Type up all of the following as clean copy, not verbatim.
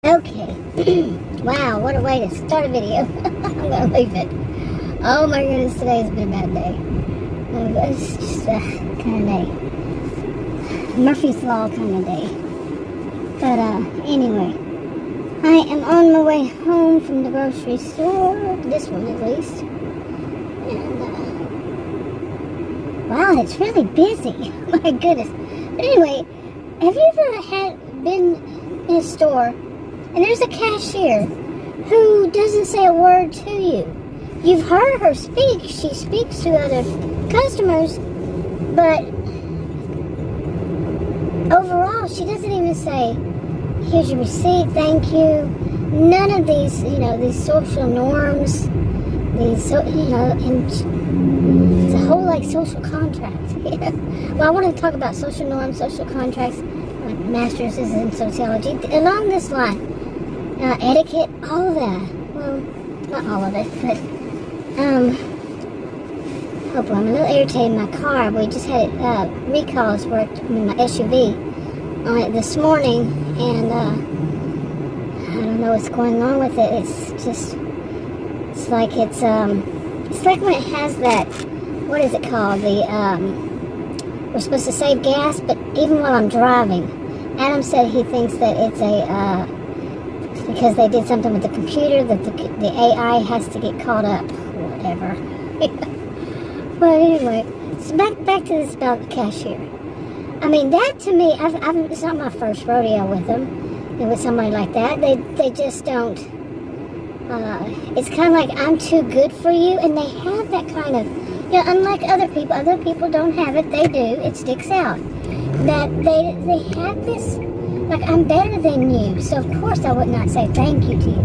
Okay. Wow, what a way to start a video. I'm gonna leave it. Oh my goodness, today has been a bad day. It's just a kind of day. Murphy's Law kind of day. But anyway, I am on my way home from the grocery store. This one at least. And wow, it's really busy. My goodness. But anyway, have you ever been in a store and there's a cashier who doesn't say a word to you? You've heard her speak. She speaks to other customers, but overall, she doesn't even say, here's your receipt, thank you. None of these, these social norms, and it's a whole social contract. Well, I want to talk about social norms, social contracts. My master's is in sociology. Along this line, etiquette, all of that. Well, not all of it, but hopefully I'm a little irritated in my car. We just had recalls worked in my SUV on it this morning, and I don't know what's going on with it. It's like when it has that, what is it called? We're supposed to save gas, but even while I'm driving, Adam said he thinks that it's because they did something with the computer, that the AI has to get caught up, whatever. But anyway, so back to this about the cashier. I mean, that to me, it's not my first rodeo with them, and with somebody like that. They just don't. It's kind of like, I'm too good for you, and they have that kind of, unlike other people don't have it, they do, it sticks out. That they have this, like, I'm better than you, so of course I would not say thank you to you.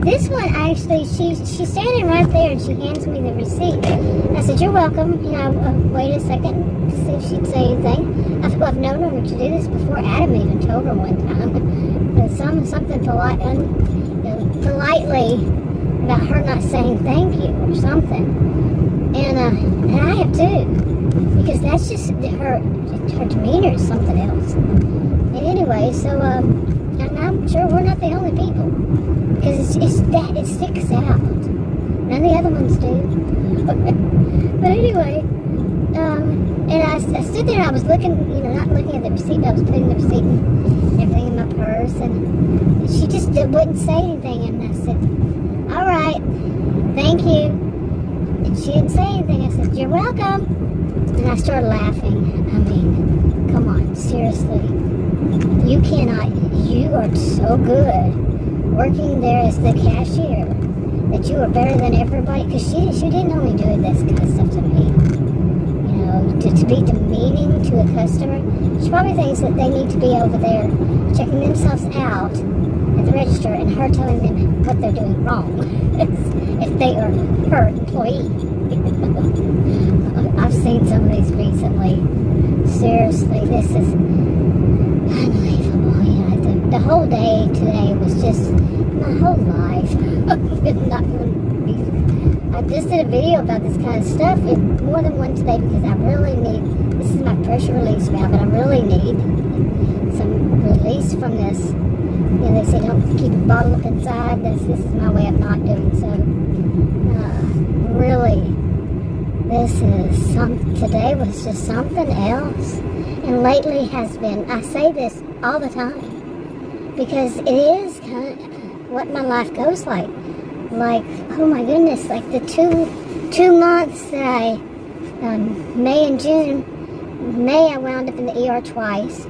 This one, actually, she's standing right there, and she hands me the receipt. I said, you're welcome. Wait a second to see if she'd say anything. I've known her to do this before. Adam even told her one time. Something politely about her not saying thank you or something. And I have too, because that's just her demeanor is something else. And anyway, so and I'm sure we're not the only people, because it sticks out. None of the other ones do. But anyway, and I stood there and I was looking, not looking at the receipt, but I was putting the receipt and everything in my purse, and she just wouldn't say anything, and I said, all right, thank you. And she didn't say anything. I said, you're welcome. And I started laughing. I mean, come on, seriously. You are so good working there as the cashier that you are better than everybody. Because she didn't only do this kind of stuff to me. To be demeaning to a customer. She probably thinks that they need to be over there checking themselves out at the register and her telling them what they're doing wrong if they are her employee. I've seen some of these recently. Seriously, this is unbelievable. The whole day today was just my whole life. I just did a video about this kind of stuff, and more than one today, because I really need, this is my pressure release valve, but I really need some release from this. They say don't keep a bottle up inside. This is my way of not doing so. Really, today was just something else. And lately has been, I say this all the time, because it is kind of what my life goes like. Like, oh my goodness, like the two months that I, May and June, May I wound up in the ER twice,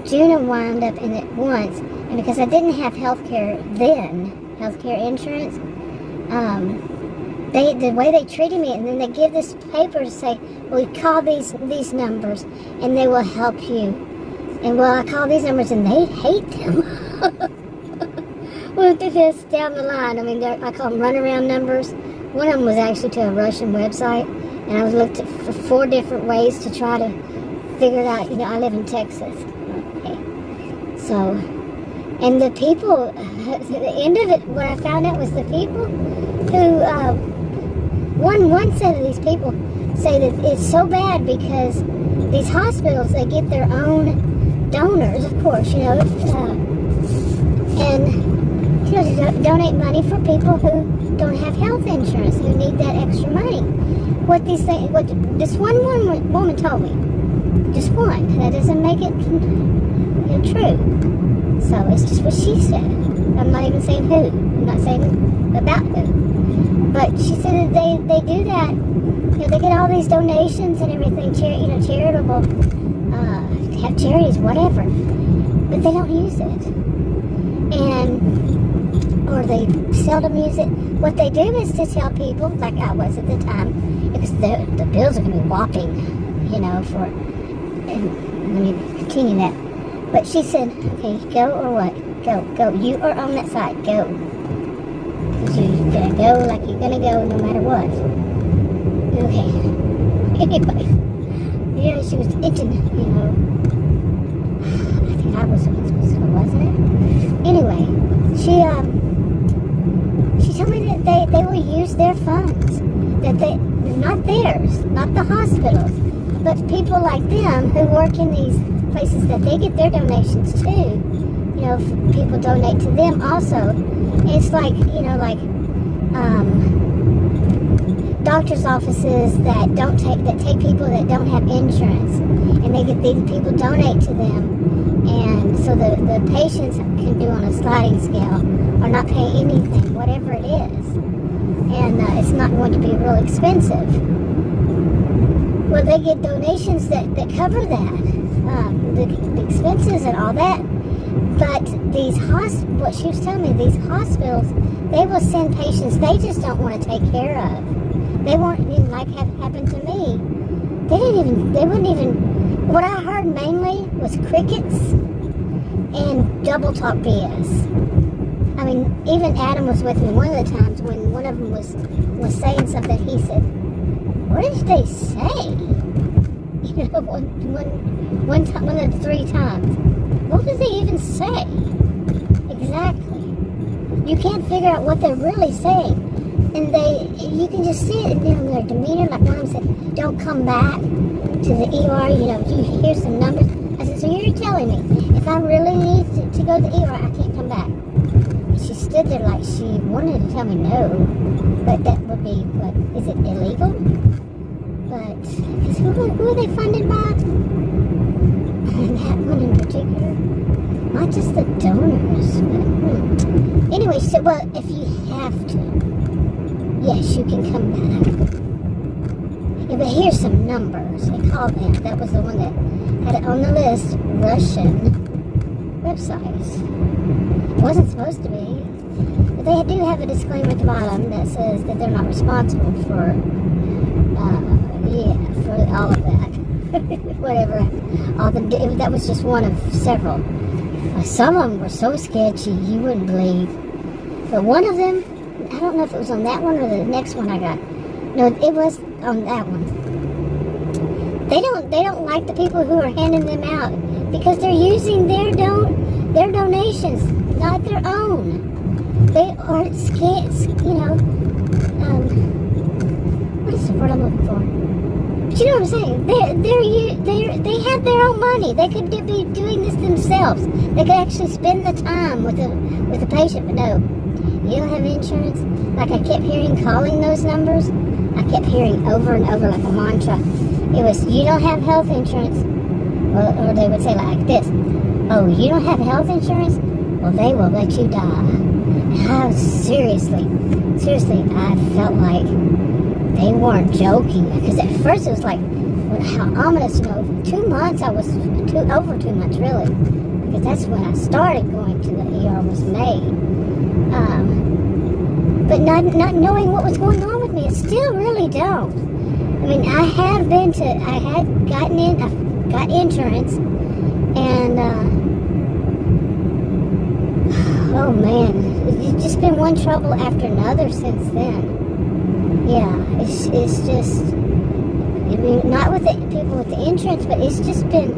June I wound up in it once, and because I didn't have healthcare insurance, the way they treated me, and then they give this paper to say, well, call these numbers, and they will help you. And well, I call these numbers, and they hate them. Well, this down the line, I mean, I call them runaround numbers. One of them was actually to a Russian website, and I was looked at for 4 different ways to try to figure it out. I live in Texas. Okay. So, and the people, at the end of it, what I found out was the people who, one set of these people say that it's so bad because these hospitals, they get their own donors, of course, and donate money for people who don't have health insurance, who need that extra money. What this one woman told me, just one, that doesn't make it true. So it's just what she said. I'm not even saying who. I'm not saying about who. But she said that they do that. They get all these donations and everything, charitable, have charities, whatever. But they don't use it. Or they seldom use it. What they do is to tell people, like I was at the time, because the bills are going to be whopping, and let me continue that. But she said, okay, go or what? Go. You are on that side. Go. Because you're going to go like you're going to go no matter what. Okay. Anyway. She was itching, I think I was supposed to go, wasn't it? Anyway, she told me that they will use their funds. That not theirs, not the hospitals, but people like them who work in these places that they get their donations too. People donate to them also. It's like, doctor's offices that take people that don't have insurance, and these people donate to them, and so the patients can do on a sliding scale or not pay anything, whatever it is, and it's not going to be real expensive. Well, they get donations that cover that, the expenses and all that. But what she was telling me, these hospitals, they will send patients they just don't want to take care of. They won't even, like happened to me. They wouldn't even, what I heard mainly was crickets and double talk BS. I mean, even Adam was with me one of the times when one of them was saying something. He said, what did they say? One time, one of the 3 times. What did they even say? Exactly. You can't figure out what they're really saying. And you can just see it in their demeanor. Like one of them said, don't come back to the ER, you hear some numbers. I said, so you're telling me, if I really need to go to the ER, I can't come back. And she stood there like she wanted to tell me no. But that would be, is it illegal? But, because who are they funded by? That one in particular. Not just the donors, but anyway, she said, well, if you have to, yes, you can come back. Yeah, but here's some numbers. They called that. That was the one that had it on the list. Russian websites. It wasn't supposed to be. But they do have a disclaimer at the bottom that says that they're not responsible for all of that. Whatever. That was just one of several. Some of them were so sketchy you wouldn't believe. But one of them, I don't know if it was on that one or the next one I got. No, it was on that one. They don't like the people who are handing them out because they're using their donations, not their own. They are what is the word I'm looking for? But you know what I'm saying? They have their own money. They could be doing this themselves. They could actually spend the time with the patient, but no. You don't have insurance? Like I kept hearing calling those numbers. I kept hearing over and over like a mantra. It was, you don't have health insurance. Or they would say like this. Oh, you don't have health insurance? Well, they will let you die. And I was seriously, I felt like they weren't joking. Because at first it was like, how ominous, 2 months, over 2 months really. Because that's when I started going to the ER was May. But not knowing what was going on with me, I still really don't. I mean, I had got insurance, and, oh man, it's just been one trouble after another since then. Yeah, it's just, I mean, not with the people with the insurance, but it's just been,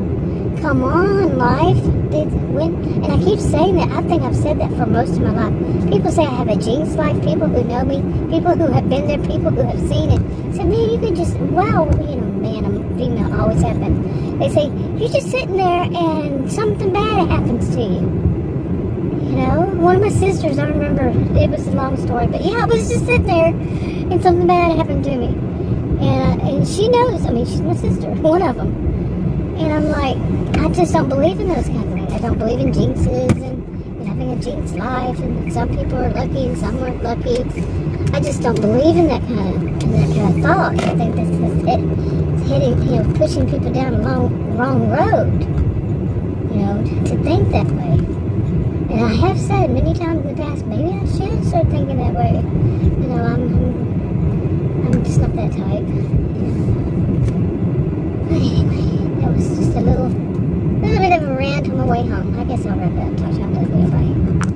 come on, life. And I keep saying that. I think I've said that for most of my life. People say I have a jinx life. People who know me, people who have been there, people who have seen it. Say, man, you can just, wow, man, I'm female, always have been. They say, you're just sitting there and something bad happens to you. You know, one of my sisters, I remember, it was a long story, but yeah, I was just sitting there and something bad happened to me. And she knows, I mean, she's my sister, one of them. And I'm like, I just don't believe in those kind of things. I don't believe in jinxes and having a jinx life, and some people are lucky and some aren't lucky. I just don't believe in that kind of thought. I think it's hitting, you know, pushing people down the wrong road, you know, to think that way. And I have said many times in the past, maybe I should start thinking that way. You know, I'm just not that type.